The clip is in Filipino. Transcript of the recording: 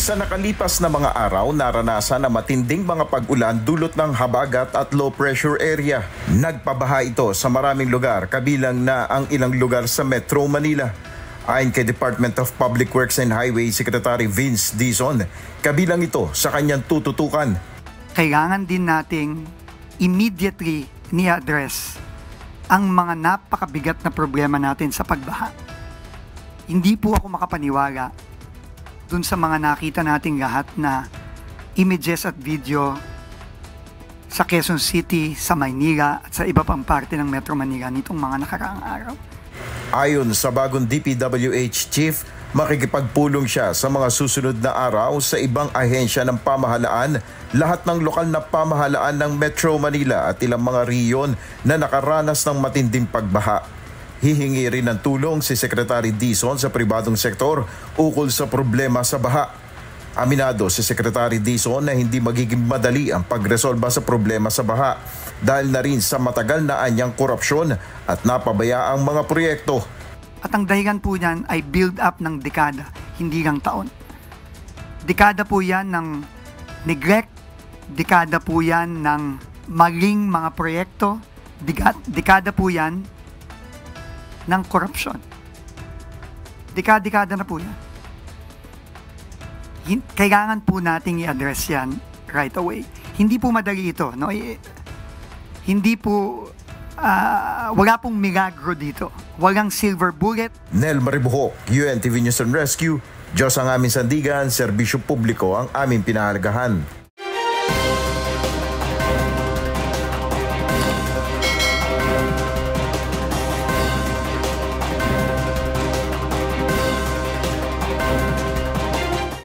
Sa nakalipas na mga araw, naranasan na matinding mga pag-ulan dulot ng habagat at low pressure area. Nagpabaha ito sa maraming lugar, kabilang na ang ilang lugar sa Metro Manila. Ayon kay Department of Public Works and Highway Secretary Vince Dizon, kabilang ito sa kanyang tututukan. Kailangan din nating immediately ni-address ang mga napakabigat na problema natin sa pagbaha. Hindi po ako makapaniwala dun sa mga nakita nating lahat na images at video sa Quezon City, sa Maynila at sa iba pang parte ng Metro Manila nitong mga nakaraang araw. Ayon sa bagong DPWH chief, makikipagpulong siya sa mga susunod na araw sa ibang ahensya ng pamahalaan, lahat ng lokal na pamahalaan ng Metro Manila at ilang mga riyon na nakaranas ng matinding pagbaha. Hihingi rin ng tulong si Secretary Dizon sa pribadong sektor ukol sa problema sa baha. Aminado si Secretary Dizon na hindi magiging madali ang pagresolba sa problema sa baha dahil na rin sa matagal na anyang korupsyon at napabayaang mga proyekto. At ang dahilan po niyan ay build up ng dekada, hindi lang taon. Dekada po yan ng neglect, dekada po yan ng maling mga proyekto, dekada po yan ng korupsyon. Dekada na po yan. Kailangan po nating i-address yan right away. Hindi po madali ito. No? Hindi po, wala pong milagro dito. Walang silver bullet. Nel Maribuhok, UNTV News and Rescue. Diyos ang aming sandigan, serbisyo publiko ang aming pinahalagahan.